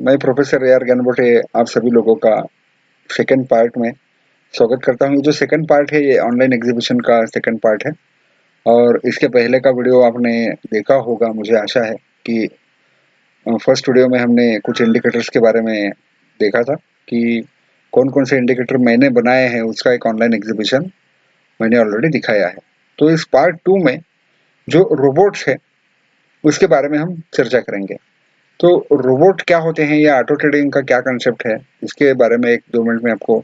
मैं professor A R ज्ञानबोटे आप सभी लोगों का सेकंड पार्ट में स्वागत करता हूँ। ये जो सेकंड पार्ट है ये ऑनलाइन एग्जीबिशन का सेकंड पार्ट है और इसके पहले का वीडियो आपने देखा होगा, मुझे आशा है कि फर्स्ट वीडियो में हमने कुछ इंडिकेटर्स के बारे में देखा था कि कौन कौन से इंडिकेटर मैंने बनाए हैं, उसका एक ऑनलाइन एग्जीबिशन मैंने ऑलरेडी दिखाया है। तो इस पार्ट 2 में जो रोबोट्स है उसके बारे में हम चर्चा करेंगे। तो रोबोट क्या होते हैं या ऑटो ट्रेडिंग का क्या कंसेप्ट है, इसके बारे में 1-2 मिनट में आपको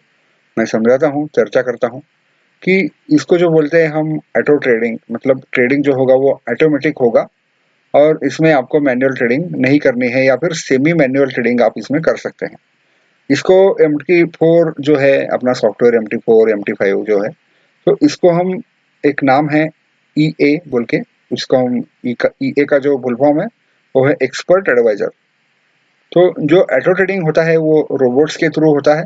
मैं समझाता हूँ, चर्चा करता हूँ कि इसको जो बोलते हैं हम ऑटो ट्रेडिंग, मतलब ट्रेडिंग जो होगा वो ऑटोमेटिक होगा और इसमें आपको मैनुअल ट्रेडिंग नहीं करनी है या फिर सेमी मैनुअल ट्रेडिंग आप इसमें कर सकते हैं। इसको MT4 जो है अपना सॉफ्टवेयर, MT4 MT5 जो है, तो इसको हम एक नाम है EA बोल के, उसको हम EA का जो फुल फॉर्म है वो है एक्सपर्ट एडवाइजर। तो जो ऑटो ट्रेडिंग होता है वो रोबोट्स के थ्रू होता है,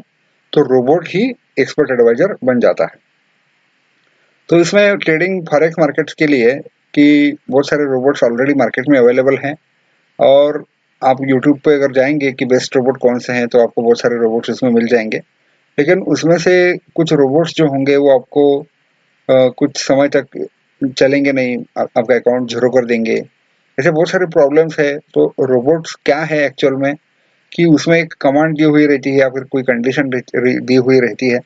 तो रोबोट ही एक्सपर्ट एडवाइजर बन जाता है। तो इसमें ट्रेडिंग फॉरेक्स मार्केट्स के लिए कि बहुत सारे रोबोट्स ऑलरेडी मार्केट में अवेलेबल हैं और आप यूट्यूब पे अगर जाएंगे कि बेस्ट रोबोट कौन से हैं तो आपको बहुत सारे रोबोट्स इसमें मिल जाएंगे। लेकिन उसमें से कुछ रोबोट्स जो होंगे वो आपको कुछ समय तक चलेंगे नहीं, आपका अकाउंट जीरो कर देंगे, ऐसे बहुत सारे प्रॉब्लम्स है। तो रोबोट्स क्या है एक्चुअल में कि उसमें एक कमांड दी हुई रहती है या फिर कोई कंडीशन दी हुई रहती है,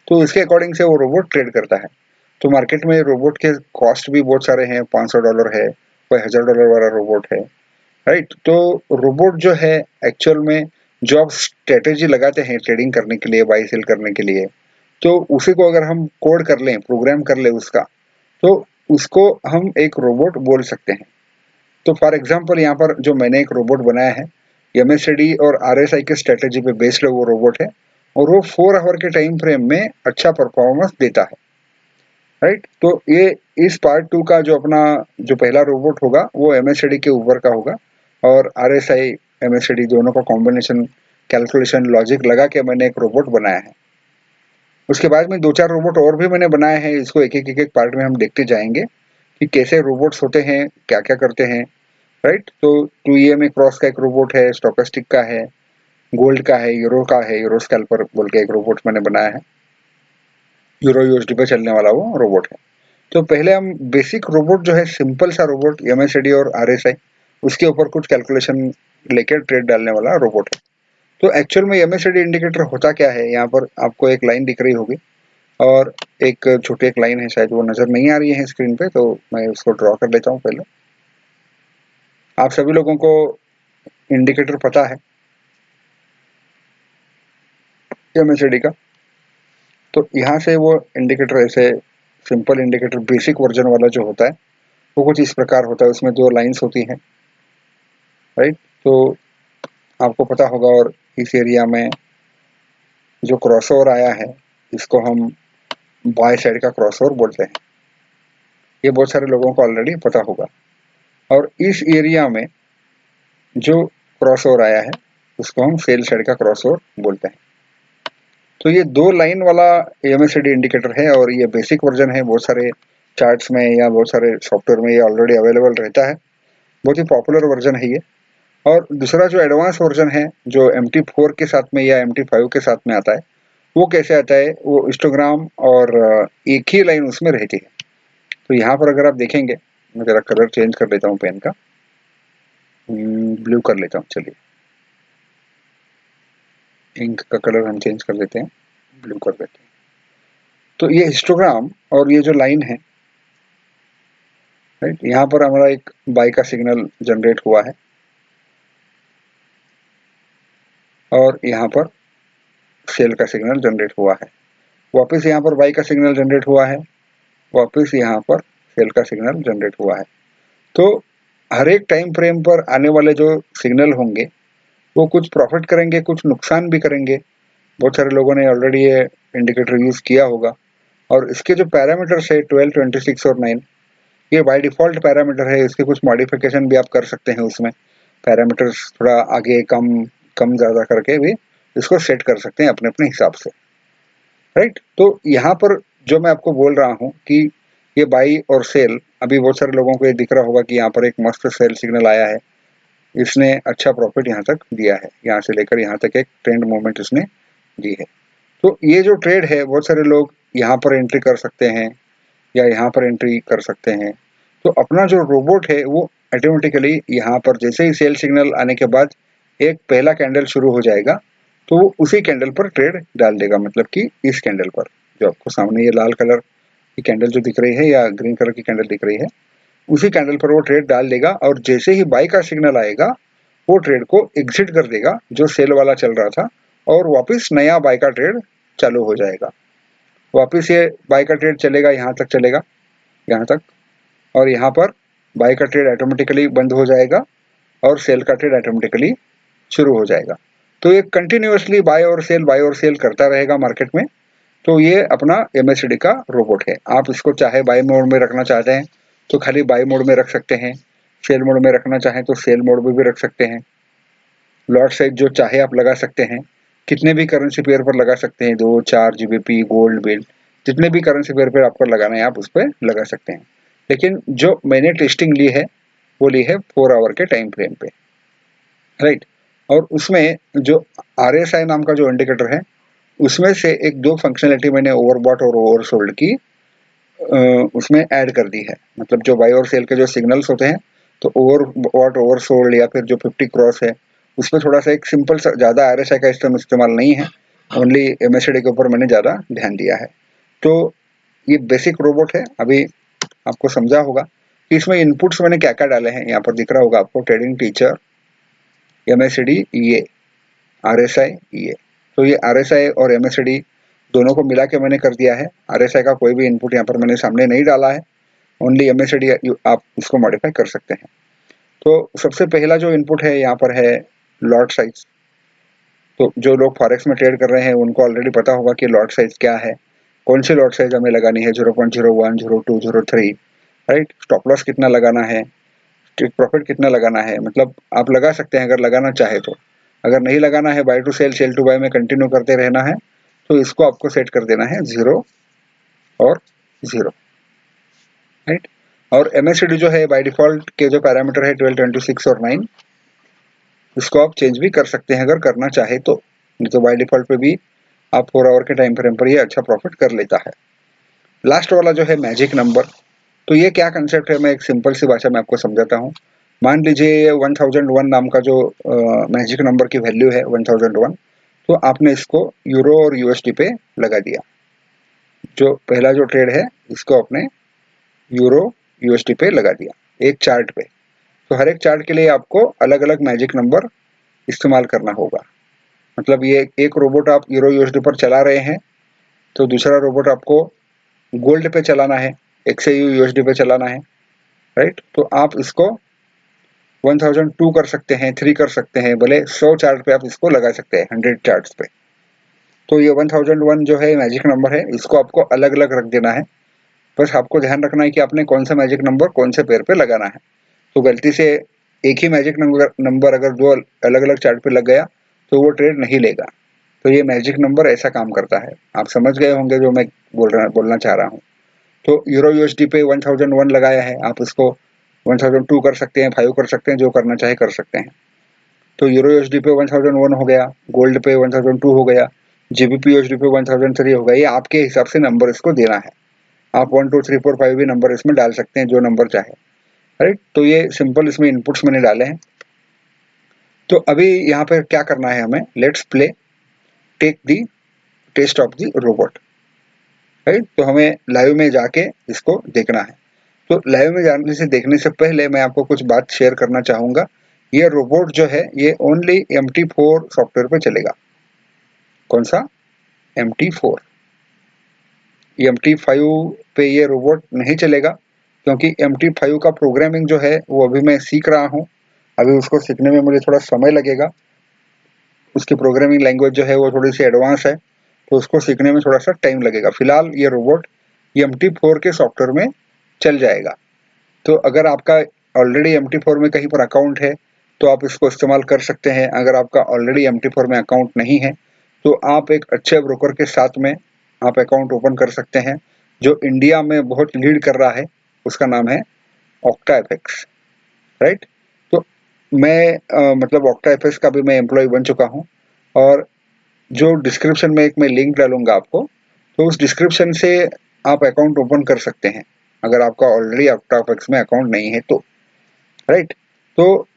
तो इसके अकॉर्डिंग से वो रोबोट ट्रेड करता है। तो मार्केट में रोबोट के कॉस्ट भी बहुत सारे हैं, $500 है, कोई $1000 वाला रोबोट है, राइट। तो रोबोट जो है एक्चुअल में जो आप स्ट्रेटेजी लगाते हैं ट्रेडिंग करने के लिए, बाई सेल करने के लिए, तो उसी को अगर हम कोड कर लें, प्रोग्राम कर लें उसका, तो उसको हम एक रोबोट बोल सकते हैं। तो फॉर एग्जांपल यहाँ पर जो मैंने एक रोबोट बनाया है, MACD और RSI के स्ट्रेटेजी पे बेस्ड वो रोबोट है और वो 4 आवर के टाइम फ्रेम में अच्छा परफॉर्मेंस देता है, राइट। तो ये इस पार्ट 2 का जो अपना जो पहला रोबोट होगा वो MACD के ऊपर का होगा और RSI MACD दोनों का कॉम्बिनेशन कैलकुलेशन लॉजिक लगा के मैंने एक रोबोट बनाया है। उसके बाद में 2-4 रोबोट और भी मैंने बनाए हैं, इसको एक-एक पार्ट में हम देखते जाएंगे कि कैसे रोबोट्स होते हैं, क्या-क्या करते हैं, राइट। तो 2EM में क्रॉस का एक रोबोट है, स्टोकेस्टिक का है, गोल्ड का है, यूरो स्कैल्पर बोल के एक रोबोट मैंने बनाया है, यूरो USD पे चलने वाला वो रोबोट है। तो पहले हम बेसिक रोबोट जो है, सिंपल सा रोबोट MACD और RSI, उसके ऊपर कुछ कैलकुलेशन लेकर ट्रेड डालने वाला रोबोट है। तो एक्चुअल में MACD इंडिकेटर होता क्या है, यहाँ पर आपको एक लाइन दिख रही होगी और एक छोटी एक लाइन है, शायद वो नजर नहीं आ रही है स्क्रीन पे, तो मैं उसको ड्रॉ कर लेता हूँ। पहले आप सभी लोगों को इंडिकेटर पता है MACD का, तो यहाँ से वो इंडिकेटर ऐसे सिंपल इंडिकेटर बेसिक वर्जन वाला जो होता है वो कुछ इस प्रकार होता है, उसमें 2 लाइन्स होती हैं, राइट। तो आपको पता होगा, और इस एरिया में जो क्रॉसओवर आया है इसको हम बाय साइड का क्रॉसओवर बोलते हैं, ये बहुत सारे लोगों को ऑलरेडी पता होगा। और इस एरिया में जो क्रॉसओवर आया है उसको हम सेल साइड का क्रॉसओवर बोलते हैं। तो ये 2 लाइन वाला MACD इंडिकेटर है और ये बेसिक वर्जन है, बहुत सारे चार्ट्स में या बहुत सारे सॉफ्टवेयर में ये ऑलरेडी अवेलेबल रहता है, बहुत ही पॉपुलर वर्जन है ये। और दूसरा जो एडवांस वर्जन है जो MT4 के साथ में या MT5 के साथ में आता है, वो कैसे आता है, वो हिस्टोग्राम और एक ही लाइन उसमें रहती है। तो यहाँ पर अगर आप देखेंगे, मैं जरा कलर चेंज कर लेता हूँ पेन का, ब्लू कर लेता हूँ, चलिए इंक का कलर हम चेंज कर लेते हैं, ब्लू कर देते हैं। तो ये हिस्टोग्राम और ये जो लाइन है, राइट, यहाँ पर हमारा एक बाई का सिग्नल जनरेट हुआ है और यहाँ पर सेल का सिग्नल जनरेट हुआ है, वापस यहाँ पर बाई का सिग्नल जनरेट हुआ है, वापस यहाँ पर सेल का सिग्नल जनरेट हुआ है। तो हर एक टाइम फ्रेम पर आने वाले जो सिग्नल होंगे वो कुछ प्रॉफिट करेंगे, कुछ नुकसान भी करेंगे। बहुत सारे लोगों ने ऑलरेडी ये इंडिकेटर यूज किया होगा और इसके जो पैरामीटर्स है 12, 26 और 9, ये बाय डिफॉल्ट पैरामीटर है, इसके कुछ मॉडिफिकेशन भी आप कर सकते हैं, उसमें पैरामीटर्स थोड़ा आगे कम कम ज़्यादा करके भी इसको सेट कर सकते हैं अपने अपने हिसाब से, राइट। तो यहाँ पर जो मैं आपको बोल रहा हूँ कि ये बाई और सेल, अभी बहुत सारे लोगों को ये दिख रहा होगा कि यहाँ पर एक मस्त सेल सिग्नल आया है, इसने अच्छा प्रॉफिट यहाँ तक दिया है, यहाँ से लेकर यहाँ तक एक ट्रेंड मूवमेंट इसने दी है। तो ये जो ट्रेड है बहुत सारे लोग यहाँ पर एंट्री कर सकते हैं या यहाँ पर एंट्री कर सकते हैं। तो अपना जो रोबोट है वो ऑटोमेटिकली यहाँ पर जैसे ही सेल सिग्नल आने के बाद एक पहला कैंडल शुरू हो जाएगा, तो वो उसी कैंडल पर ट्रेड डाल देगा, मतलब कि इस कैंडल पर जो आपको सामने ये लाल कलर की कैंडल जो दिख रही है या ग्रीन कलर की कैंडल दिख रही है, उसी कैंडल पर वो ट्रेड डाल देगा और जैसे ही बाई का सिग्नल आएगा वो ट्रेड को एग्जिट कर देगा जो सेल वाला चल रहा था, और वापस नया बाई का ट्रेड चालू हो जाएगा। वापस ये बाई का ट्रेड चलेगा, यहाँ तक चलेगा, यहाँ तक, और यहाँ पर बाई का ट्रेड ऑटोमेटिकली बंद हो जाएगा और सेल का ट्रेड ऑटोमेटिकली शुरू हो जाएगा। तो ये कंटिन्यूअसली बाय और सेल करता रहेगा मार्केट में। तो ये अपना MACD का रोबोट है। आप इसको चाहे बाय मोड में रखना चाहते हैं तो खाली बाय मोड में रख सकते हैं, सेल मोड में रखना चाहें तो सेल मोड में भी रख सकते हैं। लॉट साइज जो चाहे आप लगा सकते हैं, कितने भी करेंसी पेयर पर लगा सकते हैं, 2, 4 GBP, गोल्ड बिल, जितने भी करेंसी पेयर पर आपको लगाना है आप उस पर लगा सकते हैं। लेकिन जो मैंने टेस्टिंग ली है वो ली है 4 आवर के टाइम फ्रेम पे, राइट। और उसमें जो RSI नाम का जो इंडिकेटर है उसमें से एक दो फंक्शनलिटी मैंने ओवरबॉट और ओवरसोल्ड की उसमें ऐड कर दी है। मतलब जो बाय और सेल के जो सिग्नल्स होते हैं, तो ओवरबॉट ओवरसोल्ड या फिर जो 50 क्रॉस है उसमें थोड़ा सा एक सिंपल सा, ज़्यादा RSI का इस्तेमाल नहीं है, ओनली MACD के ऊपर मैंने ज़्यादा ध्यान दिया है। तो ये बेसिक रोबोट है। अभी आपको समझा होगा कि इसमें इनपुट्स मैंने क्या क्या डाले हैं, यहाँ पर दिख रहा होगा आपको, trading teacher, MACD, EA, RSI, EA। तो ये RSI और MACD दोनों को मिला के मैंने कर दिया है। RSI का कोई भी इनपुट यहाँ पर मैंने सामने नहीं डाला है, ओनली MACD आप इसको मॉडिफाई कर सकते हैं। तो सबसे पहला जो इनपुट है यहाँ पर है लॉट साइज। तो जो लोग फॉरेक्स में ट्रेड कर रहे हैं उनको ऑलरेडी पता होगा कि लॉट साइज क्या है, कौन सी लॉट साइज हमें लगानी है, 0.01, 02, 03, राइट। स्टॉप लॉस कितना लगाना है, टेक प्रॉफिट कितना लगाना है, मतलब आप लगा सकते हैं अगर लगाना चाहे तो। अगर नहीं लगाना है, buy to sell to buy में कंटिन्यू करते रहना है, तो इसको आपको सेट कर देना है 0 और 0, राइट। और MACD जो है बाय डिफॉल्ट के जो पैरामीटर है 12, 26 और 9, इसको आप चेंज भी कर सकते हैं अगर करना चाहे तो। नहीं तो बाय डिफॉल्ट पे भी आप 4 आवर के टाइम फ्रेम पर ये अच्छा प्रॉफिट कर लेता है। लास्ट वाला जो है मैजिक नंबर, तो ये क्या कंसेप्ट है, मैं एक सिंपल सी भाषा में आपको समझाता हूँ। मान लीजिए ये 1001 नाम का जो मैजिक नंबर की वैल्यू है 1001, तो आपने इसको यूरो और USD पे लगा दिया। जो पहला जो ट्रेड है इसको आपने यूरो USD पे लगा दिया एक चार्ट पे। तो हर एक चार्ट के लिए आपको अलग अलग मैजिक नंबर इस्तेमाल करना होगा। मतलब ये एक रोबोट आप यूरो USD पर चला रहे हैं, तो दूसरा रोबोट आपको गोल्ड पे चलाना है, XAU USD पे चलाना है, राइट। तो आप इसको 1002 कर सकते हैं, 3 कर सकते हैं, भले 100 चार्ट पे आप इसको लगा सकते हैं, 100 चार्ट्स पे। तो ये 1001 जो है मैजिक नंबर है, इसको आपको अलग अलग रख देना है। बस आपको ध्यान रखना है कि आपने कौन सा मैजिक नंबर कौन से पेयर पे लगाना है। तो गलती से एक ही मैजिक नंबर अगर दो अलग अलग चार्ट पे लग गया तो वो ट्रेड नहीं लेगा। तो ये मैजिक नंबर ऐसा काम करता है। आप समझ गए होंगे जो मैं बोलना चाह रहा हूँ। तो यूरो USD पे 1001 लगाया है, आप इसको 1002 कर सकते हैं, 5 कर सकते हैं, जो करना चाहे कर सकते हैं। तो यूरो USD पे 1001 हो गया, गोल्ड पे 1002 हो गया, GBP USD पे 1003 हो गया। ये आपके हिसाब से नंबर इसको देना है। आप 1, 2, 3, 4, 5 भी नंबर इसमें डाल सकते हैं, जो नंबर चाहे, राइट। तो ये सिंपल इसमें इनपुट्स मैंने डाले हैं। तो अभी यहाँ पर क्या करना है हमें, let's play take the test of the robot, right. तो हमें लाइव में जाके इसको देखना है। तो लाइव में जाने से देखने से पहले मैं आपको कुछ बात शेयर करना चाहूँगा। ये रोबोट जो है ये ओनली MT4 सॉफ्टवेयर पे चलेगा। कौन सा? MT4। MT5 पे ये रोबोट नहीं चलेगा, क्योंकि MT5 का प्रोग्रामिंग जो है वो अभी मैं सीख रहा हूँ। अभी उसको सीखने में मुझे थोड़ा समय लगेगा। उसकी प्रोग्रामिंग लैंग्वेज जो है वो थोड़ी सी एडवांस है, तो उसको सीखने में थोड़ा सा टाइम लगेगा। फिलहाल ये रोबोट MT4 के सॉफ्टवेयर में चल जाएगा। तो अगर आपका ऑलरेडी MT4 में कहीं पर अकाउंट है तो आप इसको इस्तेमाल कर सकते हैं। अगर आपका ऑलरेडी MT4 में अकाउंट नहीं है तो आप एक अच्छे ब्रोकर के साथ में आप अकाउंट ओपन कर सकते हैं, जो इंडिया में बहुत लीड कर रहा है। उसका नाम है OctaFX, राइट। तो मैं मतलब ऑक्टाएफएक्स का भी मैं एम्प्लॉय बन चुका हूँ और जो डिस्क्रिप्शन में एक मैं लिंक डालूँगा आपको, तो उस डिस्क्रिप्शन से आप अकाउंट ओपन कर सकते हैं, अगर आपका ऑलरेडी ऑक्टाएफएक्स में अकाउंट नहीं है तो, राइट? तो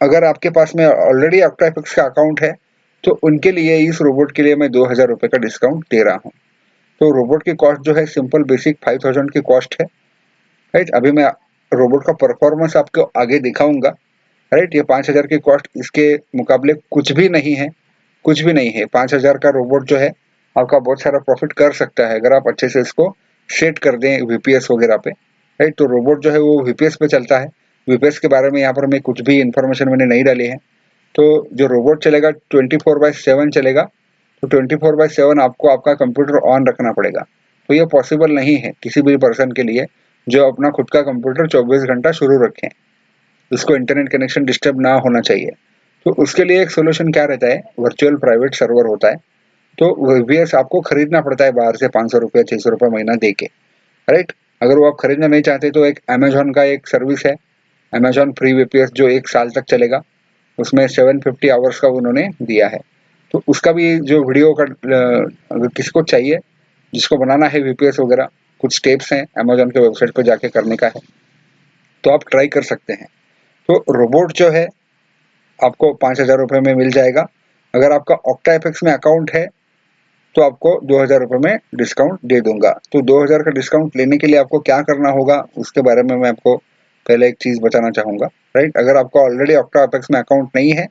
अगर आपके पास में ऑलरेडी ऑक्टाएफएक्स का अकाउंट है, तो उनके लिए इस रोबोट के लिए मैं 2000 रुपये का डिस्काउंट दे रहा हूँ। तो रोबोट की कॉस्ट जो है सिंपल बेसिक 5000 की कॉस्ट है, राइट? अभी मैं रोबोट का परफॉर्मेंस आपको आगे दिखाऊँगा, राइट? ये 5000 की कॉस्ट इसके मुकाबले कुछ भी नहीं है, कुछ भी नहीं है। 5000 का रोबोट जो है आपका बहुत सारा प्रॉफिट कर सकता है अगर आप अच्छे से इसको सेट कर दें वीपीएस वगैरह पे, राइट? तो रोबोट जो है वो वीपीएस पे चलता है। वीपीएस के बारे में यहाँ पर मैं कुछ भी इन्फॉर्मेशन मैंने नहीं डाली है। तो जो रोबोट चलेगा 24/7 चलेगा, तो 24/7 आपको आपका कंप्यूटर ऑन रखना पड़ेगा। तो ये पॉसिबल नहीं है किसी भी पर्सन के लिए जो अपना खुद का कंप्यूटर 24 घंटा शुरू रखें, उसको इंटरनेट कनेक्शन डिस्टर्ब ना होना चाहिए। तो उसके लिए एक सोल्यूशन क्या रहता है, वर्चुअल प्राइवेट सर्वर होता है। तो वीपीएस आपको खरीदना पड़ता है बाहर से 500 रुपये 600 रुपये महीना दे के, राइट? अगर वो आप खरीदना नहीं चाहते तो एक अमेजोन का एक सर्विस है, अमेजोन फ्री वीपीएस, जो 1 साल तक चलेगा। उसमें 750 आवर्स का उन्होंने दिया है। तो उसका भी जो वीडियो का अगर किसी को चाहिए, जिसको बनाना है वीपीएस वगैरह, कुछ स्टेप्स हैं अमेजोन के वेबसाइट पर जाके करने का है, तो आप ट्राई कर सकते हैं। तो रोबोट जो है आपको 5000 रुपये में मिल जाएगा। अगर आपका ऑक्टाएफएक्स में अकाउंट है तो आपको 2000 रुपये में डिस्काउंट दे दूंगा। तो 2000 का डिस्काउंट लेने के लिए आपको क्या करना होगा उसके बारे में मैं आपको पहले एक चीज़ बताना चाहूँगा, राइट? अगर आपका ऑलरेडी ऑक्टाएफएक्स में अकाउंट नहीं है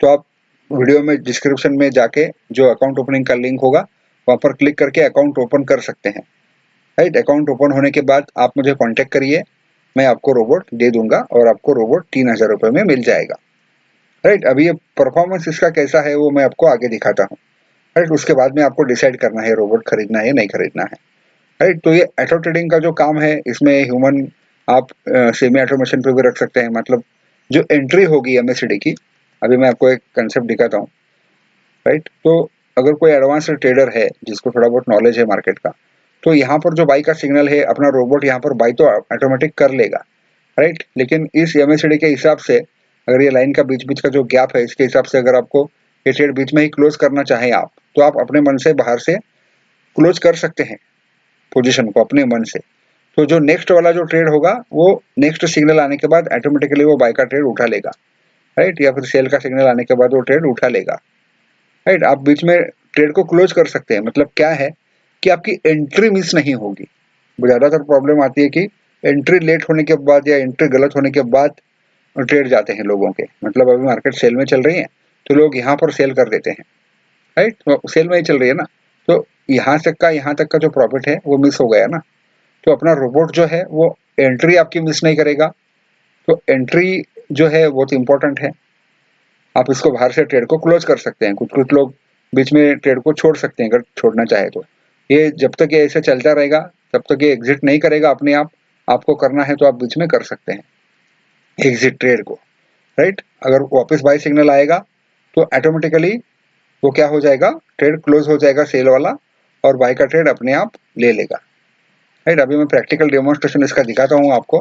तो आप वीडियो में डिस्क्रिप्शन में जाके जो अकाउंट ओपनिंग का लिंक होगा वहाँ पर क्लिक करके अकाउंट ओपन कर सकते हैं, राइट? अकाउंट ओपन होने के बाद आप मुझे कॉन्टैक्ट करिए, मैं आपको रोबोट दे दूंगा और आपको रोबोट 3000 रुपये में मिल जाएगा, राइट? अभी ये परफॉर्मेंस इसका कैसा है वो मैं आपको आगे दिखाता हूँ, राइट? उसके बाद में आपको डिसाइड करना है रोबोट खरीदना है या नहीं खरीदना है, राइट? तो ये ऑटो ट्रेडिंग का जो काम है इसमें ह्यूमन आप सेमी ऑटोमेशन पे भी रख सकते हैं। मतलब जो एंट्री होगी एमएससीडी की, अभी मैं आपको एक कंसेप्ट दिखाता हूँ, राइट? तो अगर कोई एडवांस ट्रेडर है जिसको थोड़ा बहुत नॉलेज है मार्केट का, तो यहाँ पर जो बाई का सिग्नल है अपना रोबोट यहाँ पर बाई तो ऑटोमेटिक कर लेगा, राइट? लेकिन इस एमएससीडी के हिसाब से अगर ये लाइन का बीच बीच का जो गैप है इसके हिसाब से अगर आपको ये ट्रेड बीच में ही क्लोज करना चाहें आप, तो आप अपने मन से बाहर से क्लोज कर सकते हैं पोजीशन को अपने मन से। तो जो नेक्स्ट वाला जो ट्रेड होगा वो नेक्स्ट सिग्नल आने के बाद ऑटोमेटिकली वो बाय का ट्रेड उठा लेगा, राइट? या फिर सेल का सिग्नल आने के बाद वो ट्रेड उठा लेगा, राइट? आप बीच में ट्रेड को क्लोज कर सकते हैं। मतलब क्या है कि आपकी एंट्री मिस नहीं होगी। ज़्यादातर प्रॉब्लम आती है कि एंट्री लेट होने के बाद या एंट्री गलत होने के बाद ट्रेड जाते हैं लोगों के। मतलब अभी मार्केट सेल में चल रही है तो लोग यहाँ पर सेल कर देते हैं, राइट? तो सेल में ही चल रही है ना, तो यहाँ तक का जो प्रॉफिट है वो मिस हो गया ना। तो अपना रोबोट जो है वो एंट्री आपकी मिस नहीं करेगा। तो एंट्री जो है बहुत इंपॉर्टेंट है। आप इसको बाहर से ट्रेड को क्लोज कर सकते हैं। कुछ लोग बीच में ट्रेड को छोड़ सकते हैं अगर छोड़ना चाहे तो। ये जब तक ये ऐसे चलता रहेगा तब तक ये एग्जिट नहीं करेगा अपने आप। आपको करना है तो आप बीच में कर सकते हैं एग्जिट ट्रेड को, राइट? अगर वापस बाय सिग्नल आएगा तो ऑटोमेटिकली वो क्या हो जाएगा, ट्रेड क्लोज हो जाएगा सेल वाला और बाय का ट्रेड अपने आप ले लेगा, राइट? अभी मैं प्रैक्टिकल डेमोन्स्ट्रेशन इसका दिखाता हूँ आपको।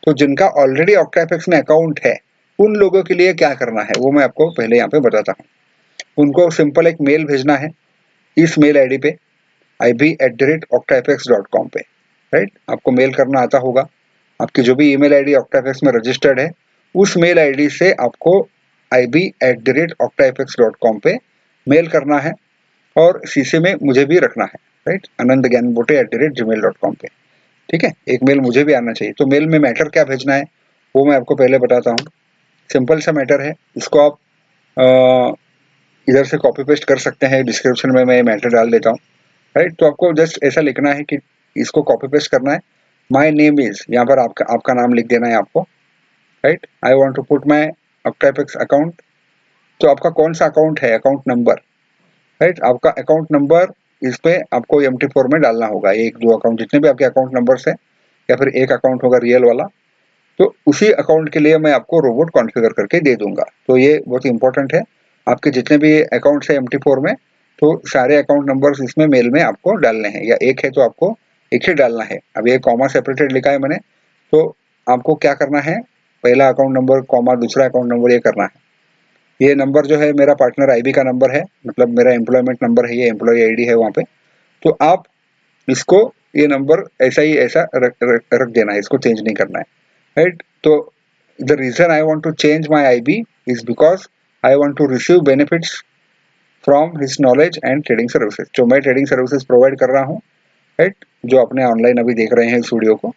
तो जिनका ऑलरेडी ऑक्टाएफएक्स में अकाउंट है उन लोगों के लिए क्या करना है वो मैं आपको पहले यहाँ पे बताता हूँ। उनको सिंपल एक मेल भेजना है इस मेल आईडी पे ib@octaefx.com पे, राइट? आपको मेल करना आता होगा। आपकी जो भी ईमेल आईडी ऑक्टाएफएक्स में रजिस्टर्ड है उस मेल आईडी से आपको ib@octaefx.com पे मेल करना है और सीसी में मुझे भी रखना है, राइट? anandgyanbote@gmail.com पे, ठीक है? एक मेल मुझे भी आना चाहिए। तो मेल में मैटर क्या भेजना है वो मैं आपको पहले बताता हूँ। सिंपल सा मैटर है, इसको आप इधर से कॉपी पेस्ट कर सकते हैं। डिस्क्रिप्शन में मैं मैटर डाल देता हूँ, राइट? तो आपको जस्ट ऐसा लिखना है कि इसको कॉपी पेस्ट करना है। माई नेम इज, यहाँ पर आपका नाम लिख देना है आपको, right? I want to put my OctaFX account. तो आपका कौन सा अकाउंट है, अकाउंट नंबर, राइट? आपका अकाउंट नंबर इस पे आपको MT4 में डालना होगा। 1 2 अकाउंट जितने भी आपके अकाउंट नंबर्स है या फिर एक अकाउंट होगा रियल वाला, तो उसी अकाउंट के लिए मैं आपको रोबोट कॉन्फ़िगर करके दे दूंगा। तो ये बहुत इंपॉर्टेंट है। आपके जितने भी अकाउंट्स है MT4 में, तो सारे अकाउंट नंबर्स इसमें मेल में आपको डालने हैं, या एक है तो आपको एक ही डालना है। अब ये कॉमा सेपरेटेड लिखा है मैंने, तो आपको क्या करना है, पहला अकाउंट नंबर कॉमा दूसरा अकाउंट नंबर ये करना है। ये नंबर जो है मेरा पार्टनर आईबी का नंबर है, मतलब मेरा एम्प्लॉयमेंट नंबर है, ये एम्प्लॉय आईडी है वहाँ पे। तो आप इसको ये नंबर ऐसा ही ऐसा रख देना है, इसको चेंज नहीं करना है, राइट। तो the reason I want to change my IB is because I want to receive benefits from his knowledge and trading services. जो मैं ट्रेडिंग सर्विसेज प्रोवाइड कर रहा हूँ, राइट, जो अपने ऑनलाइन अभी देख रहे हैं इस वीडियो को,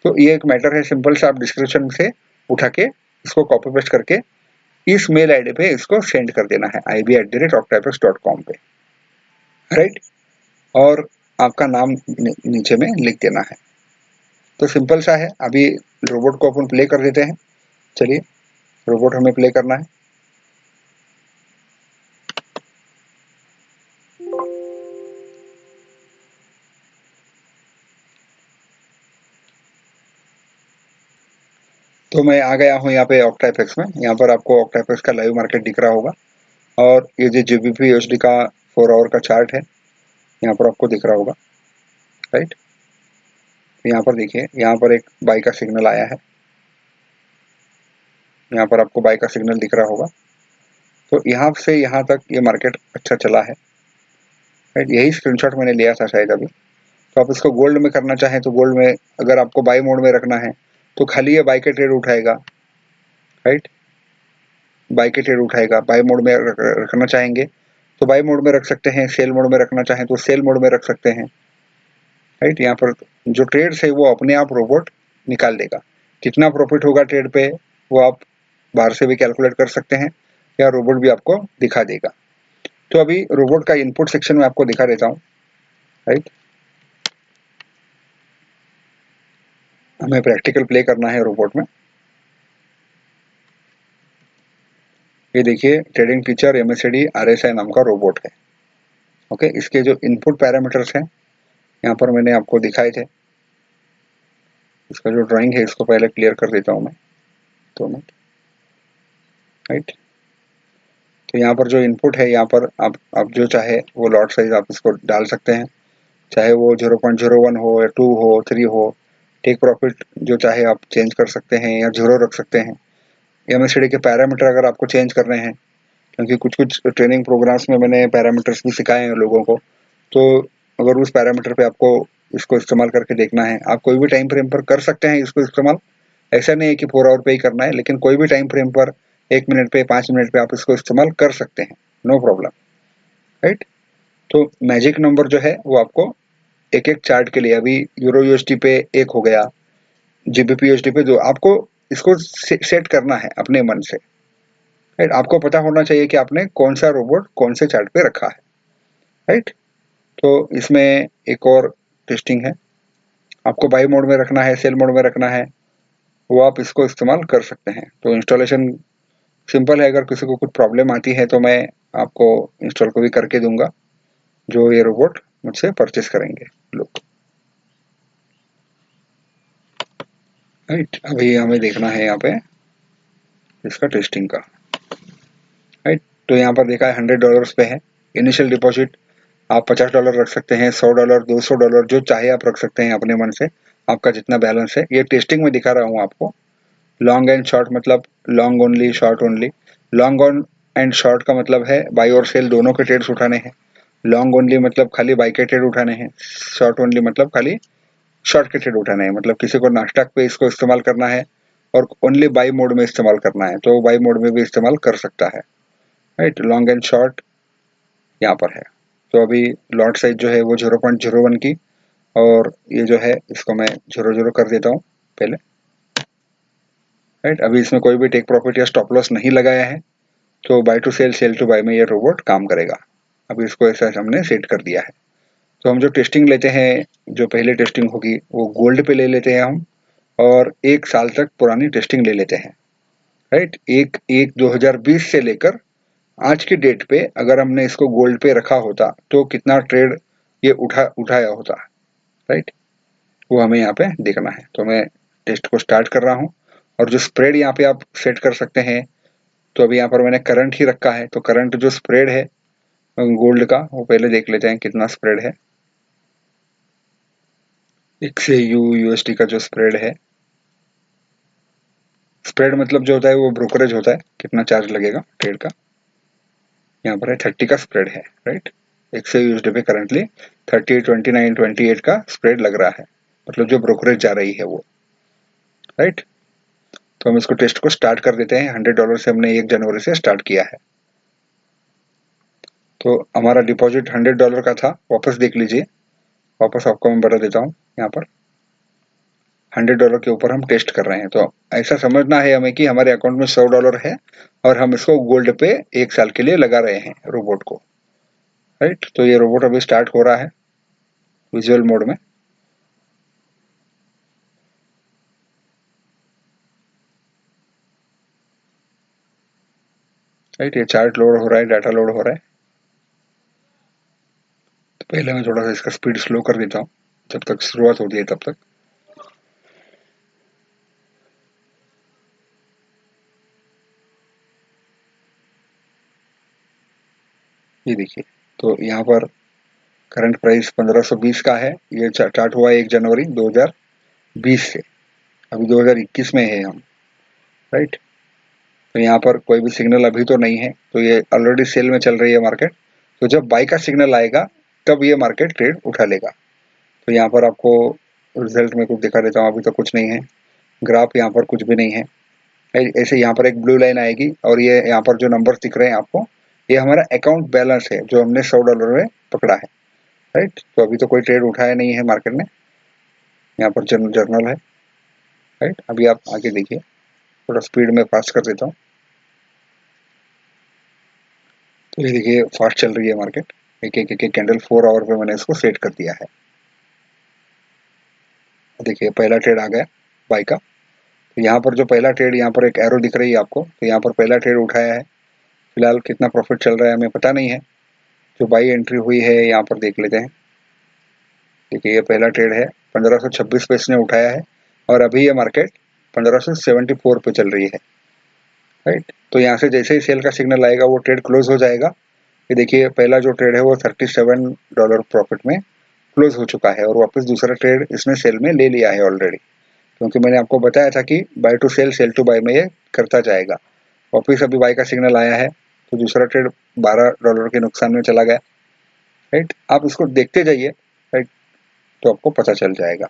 तो ये एक मैटर है सिंपल सा। आप डिस्क्रिप्शन से उठा के इसको कॉपी पेस्ट करके इस मेल आईडी पे इसको सेंड कर देना है, ib@octapex.com पे, राइट। और आपका नाम नीचे में लिख देना है। तो सिंपल सा है। अभी रोबोट को अपन प्ले कर देते हैं। चलिए, रोबोट हमें प्ले करना है। तो मैं आ गया हूँ यहाँ पे ऑक्टापेक्स में। यहाँ पर आपको ऑक्टापेक्स का लाइव मार्केट दिख रहा होगा, और ये जो जीबीपी यूएसडी का 4 आवर का चार्ट है यहाँ पर आपको दिख रहा होगा, राइट। यहाँ पर देखिए, यहाँ पर एक बाई का सिग्नल आया है, यहाँ पर आपको बाई का सिग्नल दिख रहा होगा। तो यहाँ से यहाँ तक ये मार्केट अच्छा चला है, राइट। यही स्क्रीनशॉट मैंने लिया था शायद अभी। तो आप इसको गोल्ड में करना चाहें तो गोल्ड में, अगर आपको बाई मोड में रखना है तो खाली ये बाई के ट्रेड उठाएगा, राइट। बाई के ट्रेड उठाएगा। बाई मोड में रखना चाहेंगे तो बाई मोड में रख सकते हैं, सेल मोड में रखना चाहें तो सेल मोड में रख सकते हैं, राइट। यहाँ पर जो ट्रेड्स है वो अपने आप रोबोट निकाल देगा। कितना प्रॉफिट होगा ट्रेड पे वो आप बाहर से भी कैलकुलेट कर सकते हैं, या रोबोट भी आपको दिखा देगा। तो अभी रोबोट का इनपुट सेक्शन में आपको दिखा देता हूँ, राइट। हमें प्रैक्टिकल प्ले करना है रोबोट में। ये देखिए, ट्रेडिंग टीचर एमएससीडी आरएसआई नाम का रोबोट है, ओके। इसके जो इनपुट पैरामीटर्स हैं यहाँ पर मैंने आपको दिखाए थे। इसका जो ड्राइंग है इसको पहले क्लियर कर देता हूँ मैं, 2 मिनट, राइट। तो यहाँ पर जो इनपुट है, यहाँ पर आप जो चाहे वो लॉट साइज आप इसको डाल सकते हैं, चाहे वो 0.01 हो या 2 हो 3 हो। टेक प्रॉफिट जो चाहे आप चेंज कर सकते हैं या 0 रख सकते हैं। एमएससीडी के पैरामीटर अगर आपको चेंज करने हैं, क्योंकि कुछ कुछ ट्रेनिंग प्रोग्राम्स में मैंने पैरामीटर्स भी सिखाए हैं लोगों को, तो अगर उस पैरामीटर पे आपको इसको इस्तेमाल करके देखना है, आप कोई भी टाइम फ्रेम पर कर सकते हैं इसको इस्तेमाल। ऐसा नहीं है कि 4 आवर पे ही करना है, लेकिन कोई भी टाइम फ्रेम पर 1 मिनट पे 5 मिनट पे आप इसको इस्तेमाल कर सकते हैं, नो प्रॉब्लम, राइट। तो मैजिक नंबर जो है वो आपको एक एक चार्ट के लिए, अभी यूरो यूएसडी पे 1 हो गया, जीबीपी यूएसडी पे 2, आपको इसको सेट करना है अपने मन से, राइट। आपको पता होना चाहिए कि आपने कौन सा रोबोट कौन से चार्ट पे रखा है, राइट। तो इसमें एक और टेस्टिंग है। आपको बाई मोड में रखना है, सेल मोड में रखना है, वो आप इसको इस्तेमाल कर सकते हैं। तो इंस्टॉलेशन सिंपल है। अगर किसी को कुछ प्रॉब्लम आती है तो मैं आपको इंस्टॉल को भी करके दूंगा, जो ये रोबोट मुझसे परचेस करेंगे लोग, राइट। अभी हमें देखना है यहाँ पे इसका टेस्टिंग का, राइट। तो यहाँ पर देखा है $100 पे है। इनिशियल डिपॉजिट आप $50 रख सकते हैं, $100, $200, जो चाहे आप रख सकते हैं अपने मन से, आपका जितना बैलेंस है। ये टेस्टिंग में दिखा रहा हूँ आपको। लॉन्ग एंड शॉर्ट मतलब long only, short only. Long on and short का मतलब है बाई और सेल दोनों के ट्रेड्स उठाने हैं। लॉन्ग ओनली मतलब खाली बाई के ट्रेड उठाने हैं। शॉर्ट ओनली मतलब खाली शॉर्ट के ट्रेड उठाने हैं। मतलब किसी को नास्टॉक पे इसको इस्तेमाल करना है और ओनली बाई मोड में इस्तेमाल करना है तो बाई मोड में भी इस्तेमाल कर सकता है, राइट। लॉन्ग एंड शॉर्ट यहाँ पर है। तो अभी लॉट साइज जो है वो 0.01 की, और ये जो है इसको मैं 0 कर देता हूँ पहले, राइट। अभी इसमें कोई भी टेक प्रॉफिट या स्टॉप लॉस नहीं लगाया है, तो buy to sell, sell to buy में ये रोबोट काम करेगा। अभी इसको ऐसा हमने सेट कर दिया है। तो हम जो टेस्टिंग लेते हैं, जो पहले टेस्टिंग होगी वो गोल्ड पे ले लेते हैं हम, और 1 साल तक पुरानी टेस्टिंग ले लेते हैं, राइट। 1/1/2020 से लेकर आज की डेट पे अगर हमने इसको गोल्ड पे रखा होता तो कितना ट्रेड ये उठाया होता, राइट। वो हमें यहाँ पे देखना है। तो मैं टेस्ट को स्टार्ट कर रहा हूँ, और जो स्प्रेड यहाँ पे आप सेट कर सकते हैं। तो अभी यहाँ पर मैंने करंट ही रखा है, तो करंट जो स्प्रेड है गोल्ड का वो पहले देख लेते हैं कितना स्प्रेड है। XAU USD का जो स्प्रेड है स्प्रेड मतलब जो होता है वो ब्रोकरेज होता है, कितना चार्ज लगेगा ट्रेड का। यहाँ पर है 30 का स्प्रेड है, राइट। XAUSD पे करंटली 30, 29, 28 का स्प्रेड लग रहा है, मतलब जो ब्रोकरेज जा रही है वो, राइट। तो हम इसको टेस्ट को स्टार्ट कर देते हैं। $100 से हमने 1 जनवरी से स्टार्ट किया है। तो हमारा डिपॉजिट $100 का था, वापस देख लीजिए, वापस आपको मैं बता देता हूँ। यहाँ पर $100 के ऊपर हम टेस्ट कर रहे हैं। तो ऐसा समझना है हमें कि हमारे अकाउंट में $100 है और हम इसको गोल्ड पे 1 साल के लिए लगा रहे हैं रोबोट को, राइट। तो ये रोबोट अभी स्टार्ट हो रहा है विजुअल मोड में। राइट, ये चार्ट लोड हो रहा है, डाटा लोड हो रहा है। तो पहले मैं थोड़ा सा इसका स्पीड स्लो कर देता हूँ जब तक शुरुआत होती है तब तक। ये देखिए, तो यहाँ पर करंट प्राइस 1520 का है। ये स्टार्ट हुआ 1 जनवरी 2020 से, अभी 2021 में है हम, राइट। तो यहाँ पर कोई भी सिग्नल अभी तो नहीं है, तो ये ऑलरेडी सेल में चल रही है मार्केट। तो जब बाई का सिग्नल आएगा तब ये मार्केट ट्रेड उठा लेगा। तो यहाँ पर आपको रिजल्ट में कुछ दिखा देता हूँ, अभी तो कुछ नहीं है, ग्राफ यहाँ पर कुछ भी नहीं है। ऐसे यहाँ पर एक ब्लू लाइन आएगी और ये यहाँ पर जो नंबर दिख रहे हैं आपको, ये हमारा अकाउंट बैलेंस है जो हमने $100 में पकड़ा है, राइट। तो अभी तो कोई ट्रेड उठाया नहीं है मार्केट ने, यहाँ पर जर्नल है, राइट। अभी आप आगे देखिए, थोड़ा स्पीड में फास्ट कर देता हूँ। तो ये देखिए फास्ट चल रही है मार्केट, एक एक एक कैंडल 4 आवर पे मैंने इसको सेट कर दिया है। देखिए पहला ट्रेड आ गया बाई का। तो यहाँ पर जो पहला ट्रेड, यहाँ पर एक एरो दिख रही है आपको, तो यहाँ पर पहला ट्रेड उठाया है। फिलहाल कितना प्रॉफिट चल रहा है हमें पता नहीं है, जो बाई एंट्री हुई है यहाँ पर देख लेते हैं। देखिए ये पहला ट्रेड है, 1526 पे इसने उठाया है और अभी ये मार्केट 1574 पे चल रही है, राइट। तो यहाँ से जैसे ही सेल का सिग्नल आएगा वो ट्रेड क्लोज हो जाएगा। ये देखिए पहला जो ट्रेड है वो $37 प्रॉफिट में क्लोज हो चुका है और वापस दूसरा ट्रेड इसने सेल में ले लिया है ऑलरेडी, क्योंकि मैंने आपको बताया था कि buy to sell, sell to buy में ये करता जाएगा। वापस अभी बाय का सिग्नल आया है तो दूसरा ट्रेड $12 के नुकसान में चला गया, राइट। आप इसको देखते जाइए, राइट, तो आपको पता चल जाएगा।